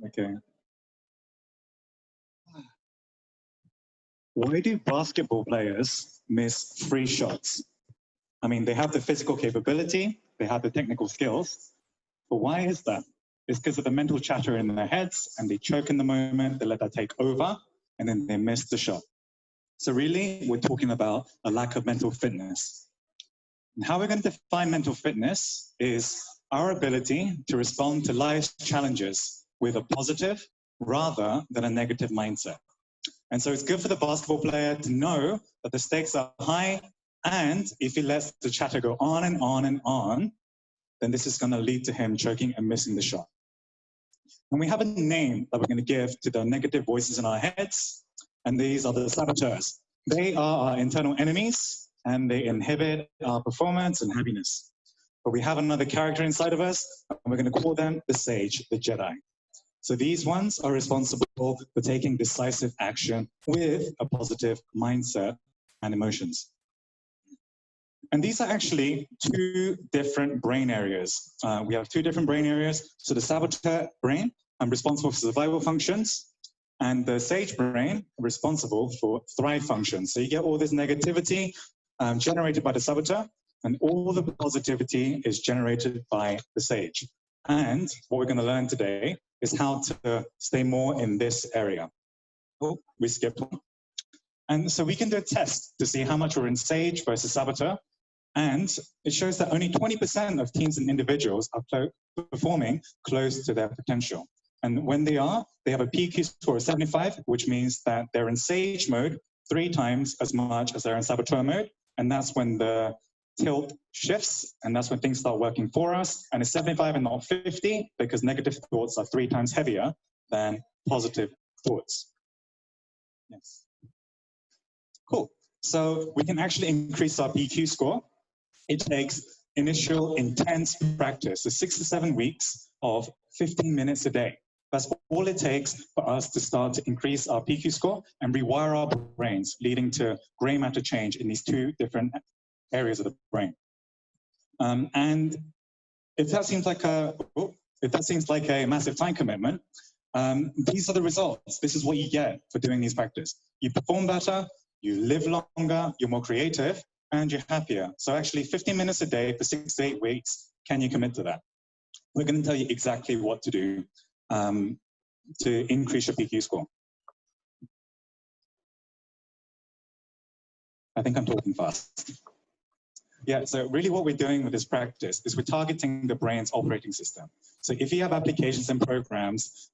Okay. Why do basketball players miss free shots? I mean, they have the physical capability, they have the technical skills, but why is that? It's because of the mental chatter in their heads, and they choke in the moment, they let that take over, and then they miss the shot. So really, we're talking about a lack of mental fitness. And how we're going to define mental fitness is our ability to respond to life's challenges with a positive rather than a negative mindset. And so it's good for the basketball player to know that the stakes are high, and if he lets the chatter go on and on and on, then this is going to lead to him choking and missing the shot. And we have a name that we're going to give to the negative voices in our heads, and these are the saboteurs. They are our internal enemies, and they inhibit our performance and happiness. But we have another character inside of us, and we're going to call them the sage, the Jedi. So these ones are responsible for taking decisive action with a positive mindset and emotions. And these are actually two different brain areas. We have two different brain areas. So the saboteur brain, responsible for survival functions, and the sage brain, responsible for thrive functions. So you get all this negativity generated by the saboteur, and all the positivity is generated by the sage. And what we're going to learn today is how to stay more in this area. Oh, we skipped one. And so we can do a test to see how much we're in sage versus saboteur. And it shows that only 20% of teams and individuals are performing close to their potential. And when they have a PQ score of 75, which means that they're in sage mode 3 times as much as they're in saboteur mode. And that's when the tilt shifts, and that's when things start working for us. And it's 75 and not 50, because negative thoughts are 3 times heavier than positive thoughts. Yes. Cool. So we can actually increase our PQ score. It takes initial intense practice, so 6 to 7 weeks of 15 minutes a day. That's all it takes for us to start to increase our PQ score and rewire our brains, leading to gray matter change in these 2 different areas of the brain. And if that seems like a massive time commitment, these are the results. This is what you get for doing these practices. You perform better, you live longer, you're more creative, and you're happier. So actually 15 minutes a day for 6 to 8 weeks, can you commit to that? We're going to tell you exactly what to do to increase your PQ score. I think I'm talking fast. Yeah, so really what we're doing with this practice is we're targeting the brain's operating system. So if you have applications and programs,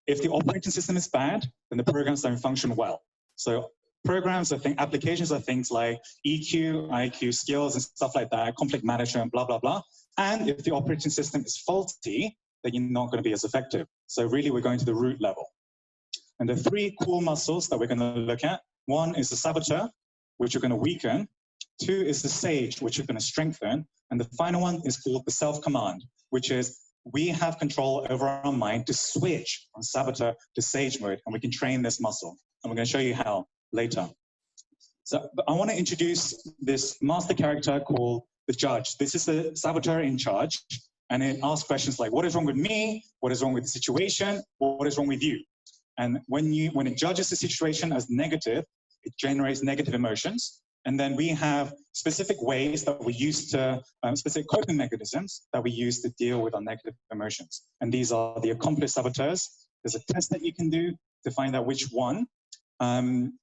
if the operating system is bad, then the programs don't function well. So applications are things like EQ, IQ, skills, and stuff like that, conflict management, blah, blah, blah. And if the operating system is faulty, then you're not going to be as effective. So really, we're going to the root level. And the 3 core muscles that we're going to look at, 1 is the saboteur, which you're going to weaken. 2 is the sage, which you're going to strengthen. And the final one is called the self-command, which is we have control over our mind to switch from saboteur to sage mode, and we can train this muscle. And we're going to show you how later. So I want to introduce this master character called the judge. This is the saboteur in charge, and it asks questions like, what is wrong with me? What is wrong with the situation? What is wrong with you? And when it judges the situation as negative, it generates negative emotions. And then we have specific ways that we use to, specific coping mechanisms that we use to deal with our negative emotions. And these are the accomplice saboteurs. There's a test that you can do to find out which one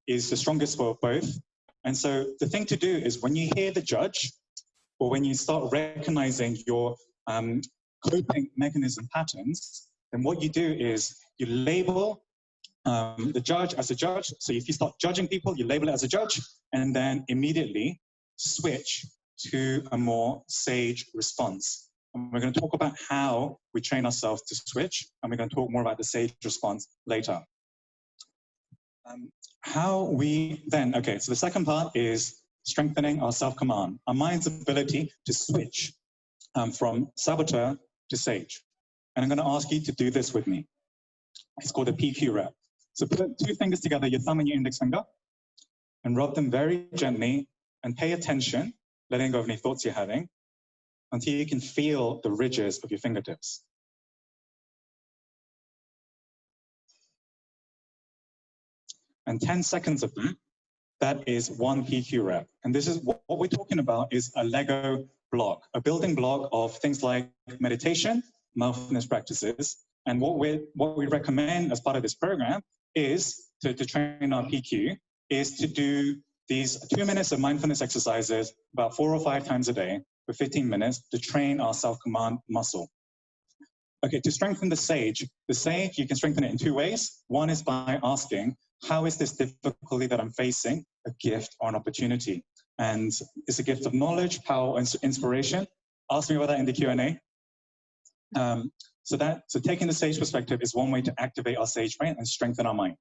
is the strongest for both. And so the thing to do is when you hear the judge, or when you start recognizing your coping mechanism patterns, then what you do is you label the judge as a judge. So if you start judging people, you label it as a judge, and then immediately switch to a more sage response. And we're going to talk about how we train ourselves to switch, and we're going to talk more about the sage response later. So the second part is strengthening our self-command, our mind's ability to switch from saboteur to sage. And I'm going to ask you to do this with me. It's called a PQ rep. So put 2 fingers together, your thumb and your index finger, and rub them very gently and pay attention, letting go of any thoughts you're having, until you can feel the ridges of your fingertips. And 10 seconds of that is one PQ rep. And this is what we're talking about is a Lego block, a building block of things like meditation, mindfulness practices. And what we recommend as part of this program is to train our PQ is to do these 2 minutes of mindfulness exercises about 4 or 5 times a day for 15 minutes to train our self-command muscle. Okay, to strengthen the sage, you can strengthen it in 2 ways. One is by asking, how is this difficulty that I'm facing a gift or an opportunity? And it's a gift of knowledge, power, and inspiration. Ask me about that in the Q&A. So taking the sage perspective is one way to activate our sage brain and strengthen our mind.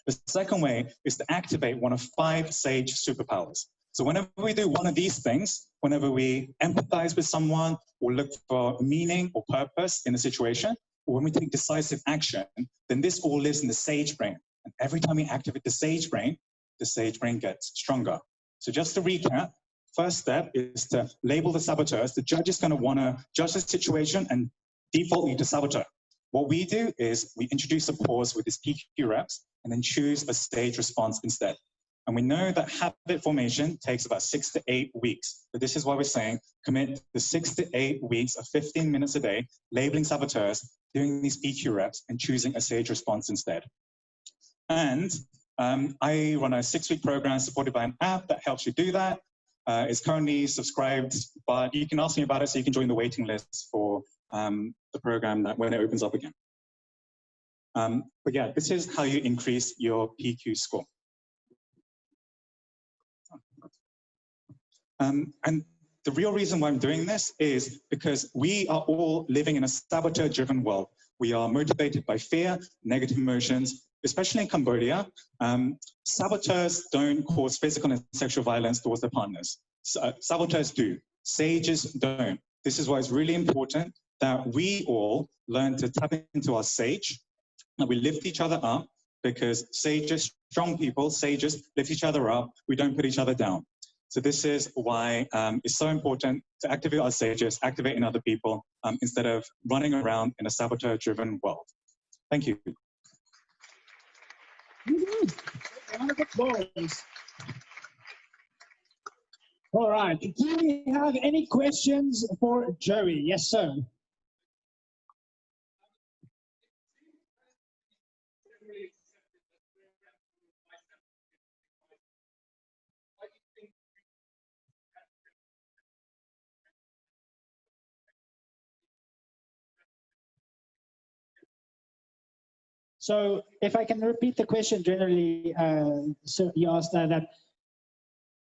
The second way is to activate one of 5 sage superpowers. So whenever we do one of these things, whenever we empathize with someone or look for meaning or purpose in a situation, or when we take decisive action, then this all lives in the sage brain. And every time we activate the sage brain gets stronger. So just to recap, first step is to label the saboteurs. The judge is going to want to judge the situation and default you to saboteur. What we do is we introduce a pause with these PQ reps and then choose a sage response instead. And we know that habit formation takes about 6 to 8 weeks. So this is why we're saying commit to 6 to 8 weeks of 15 minutes a day, labeling saboteurs, doing these PQ reps, and choosing a sage response instead. And I run a 6-week program supported by an app that helps you do that. It's currently subscribed, but you can ask me about it so you can join the waiting list for the program when it opens up again. But yeah, this is how you increase your PQ score. And the real reason why I'm doing this is because we are all living in a saboteur-driven world. We are motivated by fear, negative emotions, especially in Cambodia. Saboteurs don't cause physical and sexual violence towards their partners. Saboteurs do. Sages don't. This is why it's really important that we all learn to tap into our sage, that we lift each other up, because sages, strong people, sages lift each other up. We don't put each other down. So this is why it's so important to activate our sages, activating other people, instead of running around in a saboteur-driven world. Thank you. Round of applause. All right. Do we have any questions for Joey? Yes, sir. So if I can repeat the question generally, so you asked that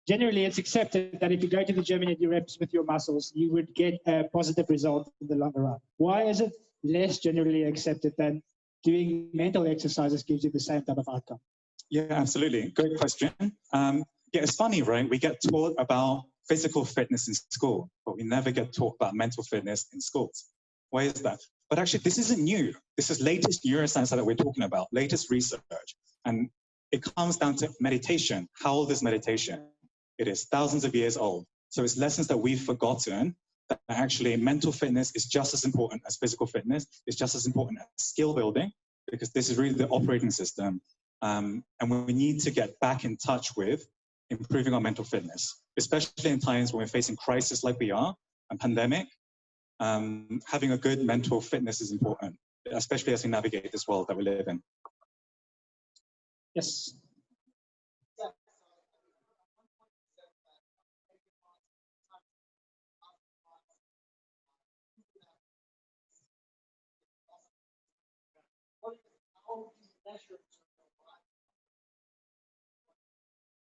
generally it's accepted that if you go to the gym and you do reps with your muscles, you would get a positive result in the longer run. Why is it less generally accepted than doing mental exercises gives you the same type of outcome? Yeah, absolutely. Great question. Yeah, it's funny, right? We get taught about physical fitness in school, but we never get taught about mental fitness in schools. Why is that? But actually, this isn't new. This is latest neuroscience that we're talking about, latest research. And it comes down to meditation. How old is meditation? It is thousands of years old. So it's lessons that we've forgotten, that actually mental fitness is just as important as physical fitness. It's just as important as skill building, because this is really the operating system. And we need to get back in touch with improving our mental fitness, especially in times when we're facing crisis like we are, and pandemic. Having a good mental fitness is important, especially as we navigate this world that we live in. Yes.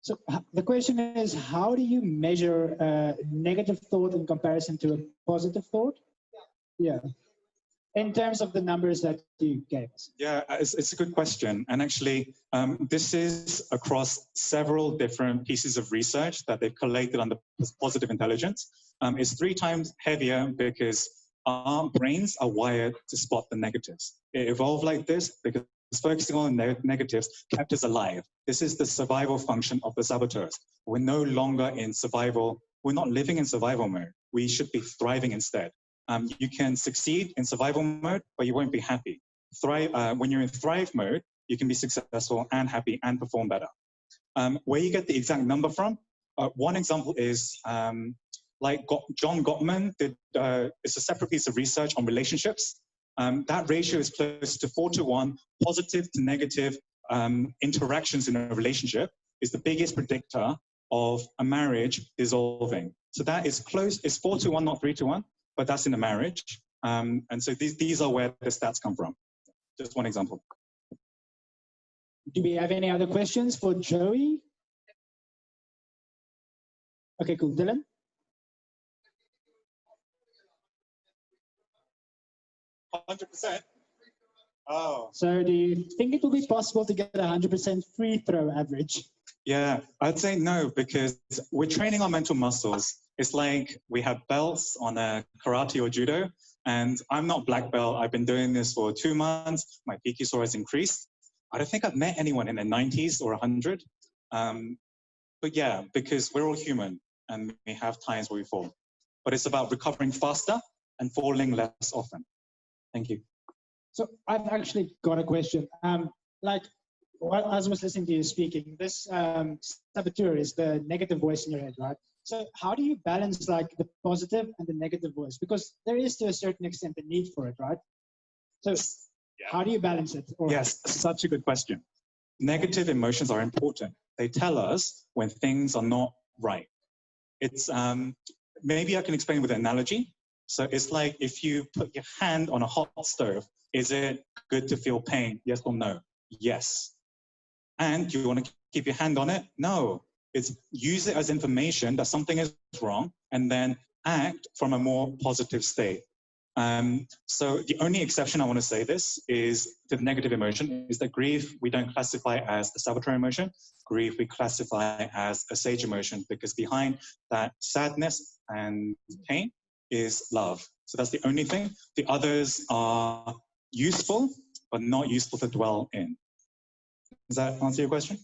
So the question is, how do you measure negative thought in comparison to a positive thought? Yeah. In terms of the numbers that you gave us. Yeah, it's a good question. And actually, this is across several different pieces of research that they've collated on the positive intelligence. It's 3 times heavier because our brains are wired to spot the negatives. It evolved like this because focusing on the negatives kept us alive. This is the survival function of the saboteurs. We're no longer in survival. We're not living in survival mode. We should be thriving instead. You can succeed in survival mode, but you won't be happy. When you're in thrive mode, you can be successful and happy and perform better. Where you get the exact number from, one example is like John Gottman did, it's a separate piece of research on relationships. That ratio is close to 4:1, positive to negative interactions in a relationship is the biggest predictor of a marriage dissolving. So that is close, it's 4:1, not 3:1, but that's in a marriage. And so these are where the stats come from. Just one example. Do we have any other questions for Joey? Okay, cool. Dylan? %. Oh. So do you think it will be possible to get a 100% free throw average? Yeah, I'd say no, because we're training our mental muscles. It's like we have belts on a karate or judo, and I'm not black belt. I've been doing this for 2 months. My PQ score has increased. I don't think I've met anyone in their 90s or 100. But yeah, because we're all human and we have times where we fall. But it's about recovering faster and falling less often. Thank you. So I've actually got a question. Like, as I was listening to you speaking, this saboteur is the negative voice in your head, right? So how do you balance like the positive and the negative voice? Because there is to a certain extent the need for it, right? So how do you balance it? Yes, such a good question. Negative emotions are important. They tell us when things are not right. It's maybe I can explain with an analogy. So it's like if you put your hand on a hot stove, is it good to feel pain? Yes or no? Yes. And you want to keep your hand on it? No. It's use it as information that something is wrong and then act from a more positive state. So the only exception I want to say this is to the negative emotion is that grief we don't classify as a saboteur emotion. Grief we classify as a sage emotion because behind that sadness and pain is love. So that's the only thing. The others are useful, but not useful to dwell in. Does that answer your question?